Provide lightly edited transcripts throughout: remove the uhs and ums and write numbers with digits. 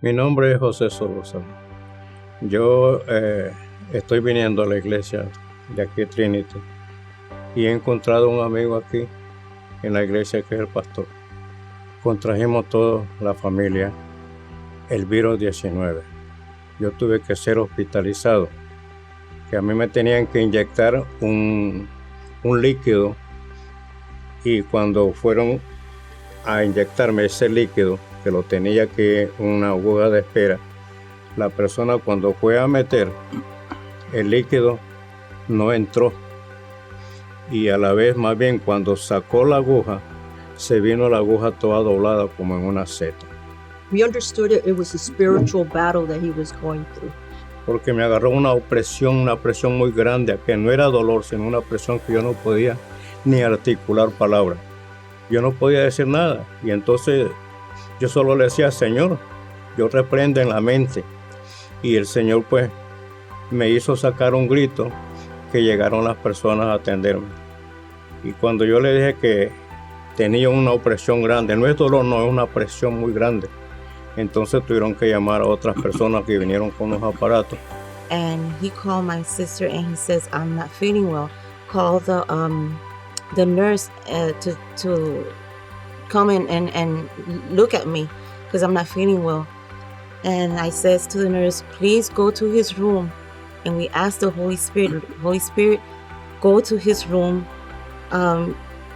Mi nombre es José Solorzano. Yo estoy viniendo a la iglesia de aquí, Trinity, y he encontrado un amigo aquí en la iglesia que es el pastor. Contrajimos toda la familia el virus 19. Yo tuve que ser hospitalizado, que a mí me tenían que inyectar un líquido, y cuando fueron a inyectarme ese líquido, que lo tenía que una aguja de espera, la persona cuando fue a meter el líquido no entró, y a la vez más bien cuando sacó la aguja se vino la aguja toda doblada como en una seta. We understood it was a spiritual battle that he was going through. Porque me agarró una presión muy grande, que no era dolor, sino una presión que yo no podía ni articular palabras. Yo no podía decir nada, y entonces yo solo le decía: Señor, yo reprendo en la mente. Y el Señor pues me hizo sacar un grito, que llegaron las personas a atenderme. Y cuando yo le dije que tenía una opresión grande, no es dolor, no, es una presión muy grande, entonces tuvieron que llamar a otras personas que vinieron con los aparatos. And he called my sister and he says, I'm not feeling well. Call the nurse to come in and look at me because I'm not feeling well. And I says to the nurse, please go to his room. And we asked the Holy Spirit, go to his room,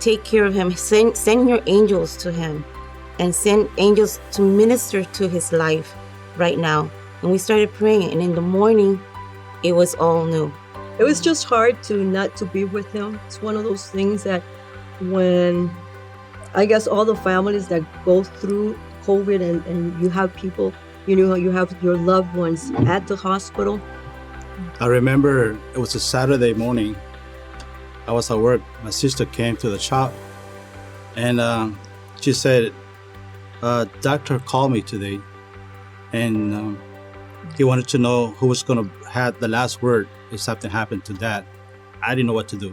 take care of him, send your angels to him, and send angels to minister to his life right now. And we started praying, and in the morning, it was all new. It was just hard not to be with him. It's one of those things that when, I guess, all the families that go through COVID and you have people, you have your loved ones at the hospital. I remember it was a Saturday morning. I was at work. My sister came to the shop, and she said, doctor called me today, and he wanted to know who was going to have the last word if something happened to Dad. I didn't know what to do.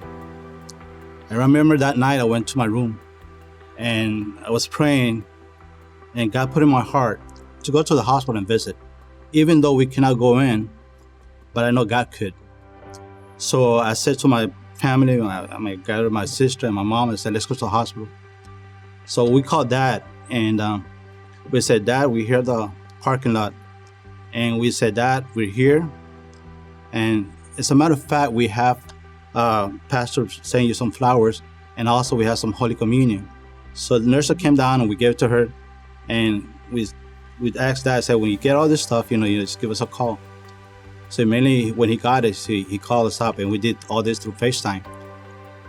I remember that night I went to my room, and I was praying, and God put in my heart to go to the hospital and visit, even though we cannot go in, but I know God could. So I said to my family, I gathered my sister and my mom, and said, let's go to the hospital. So we called Dad, and we said, Dad, we're here at the parking lot. And we said, Dad, we're here. And as a matter of fact, we have Pastor sending you some flowers, and also we have some Holy Communion. So the nurse came down and we gave it to her, and we asked Dad, said, when you get all this stuff, you just give us a call. So mainly when he got it, he called us up, and we did all this through FaceTime.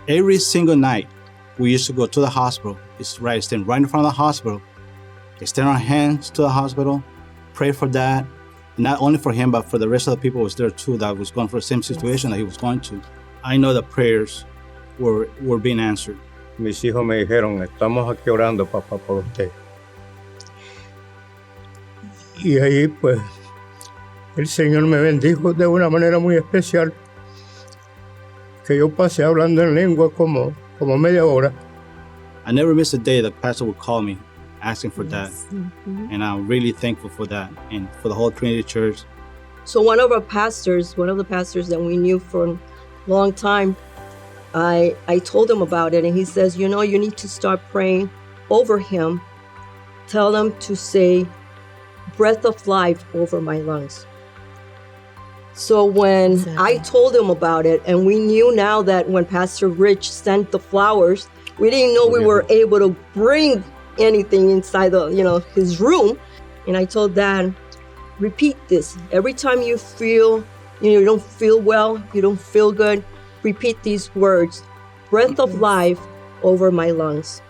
Every single night, we used to go to the hospital. Stand right in front of the hospital, extend our hands to the hospital, pray for Dad, not only for him, but for the rest of the people who was there too, that was going for the same situation that he was going to. I know the prayers were being answered. Mis hijos me dijeron: estamos aquí orando, papá, por usted. Y ahí pues el Señor me bendijo de una manera muy especial, que yo pasé hablando en lengua como media hora. I never missed a day that Pastor would call me asking for that. Mm-hmm. And I'm really thankful for that, and for the whole Trinity Church. So one of the pastors that we knew for a long time, I told him about it, and he says, you need to start praying over him. Tell him to say, breath of life over my lungs. So when I told him about it, and we knew now that when Pastor Rich sent the flowers, we didn't know we were able to bring anything inside his room. And I told Dad, repeat this. Every time you feel, you don't feel well, you don't feel good, repeat these words, breath of life over my lungs.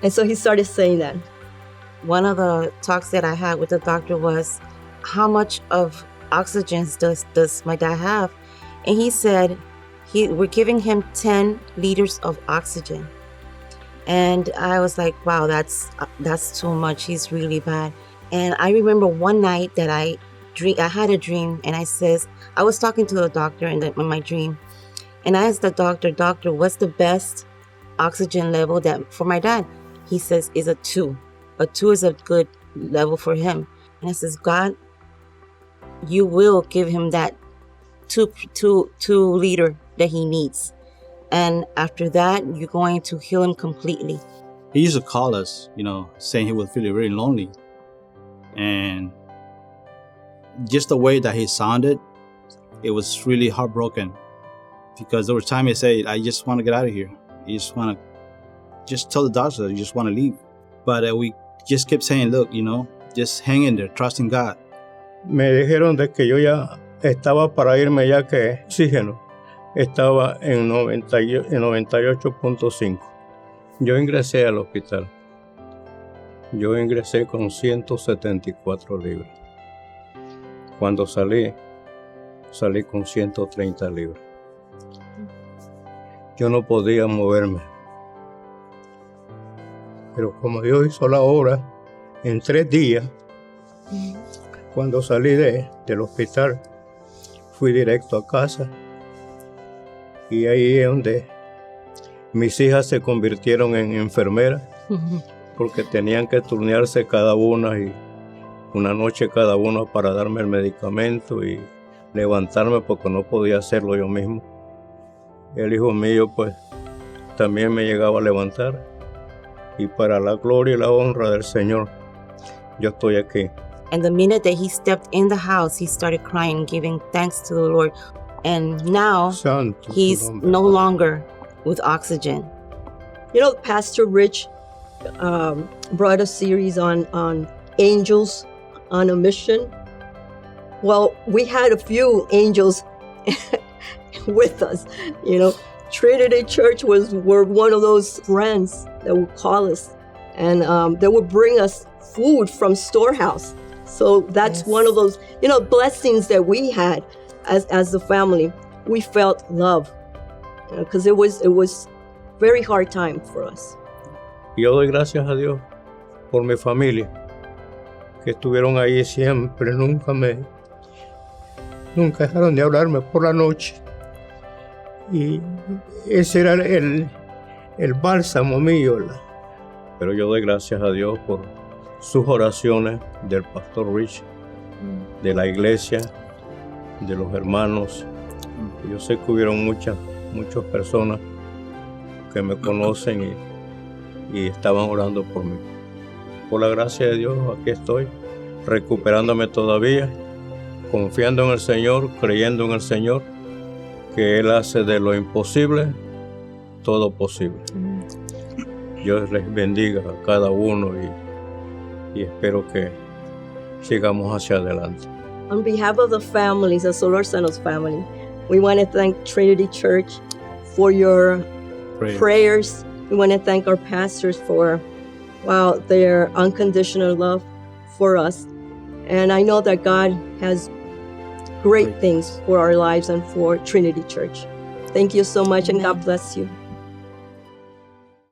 And so he started saying that. One of the talks that I had with the doctor was, how much of oxygen does my dad have? And he said, we're giving him 10 liters of oxygen. And I was like, wow, that's too much. He's really bad. And I remember one night that I had a dream, and I was talking to the doctor in my dream, and I asked the doctor, what's the best oxygen level for my dad? He says is a 2. A 2 is a good level for him. And I says, God, you will give him that two liter that he needs. And after that, you're going to heal him completely. He used to call us, saying he was feeling really lonely. And just the way that he sounded, it was really heartbroken. Because there was times he said, I just want to get out of here. You just want to just tell the doctor that you just want to leave. But we just kept saying, look, just hang in there, trust in God. Me dijeron de que yo ya estaba para irme, ya que oxígeno estaba en 98.5. Yo ingresé al hospital. Yo ingresé con 174 libras. Cuando salí con 130 libras. Yo no podía moverme. Pero como Dios hizo la obra en 3 días, cuando salí del hospital, fui directo a casa. Y ahí es donde mis hijas se convirtieron en enfermeras, porque tenían que turnearse cada una y una noche cada una para darme el medicamento y levantarme porque no podía hacerlo yo mismo. El hijo mío pues también me llegaba a levantar, y para la gloria y la honra del Señor yo estoy aquí. And the minute that he stepped in the house, he started crying, giving thanks to the Lord. And now Santo, he's no longer with oxygen. Pastor Rich brought a series on angels on a mission. Well, we had a few angels with us. Trinity Church were one of those friends that would call us, and they would bring us food from storehouse. So that's one of those, blessings that we had as a family. We felt love, because it was very hard time for us. Yo doy gracias a Dios por mi familia, que estuvieron ahí siempre, nunca dejaron de hablarme por la noche. Y ese era el bálsamo mío. Pero yo doy gracias a Dios por sus oraciones, del pastor Rich, de la iglesia, de los hermanos. Yo sé que hubieron muchas personas que me conocen y estaban orando por mí. Por la gracia de Dios, aquí estoy, recuperándome todavía, confiando en el Señor, creyendo en el Señor, que Él hace de lo imposible todo posible. Dios les bendiga a cada uno y espero que sigamos hacia adelante. On behalf of the families, the Solorzano's family, we want to thank Trinity Church for your prayers. We want to thank our pastors for, their unconditional love for us. And I know that God has great things for our lives and for Trinity Church. Thank you so much, and God bless you.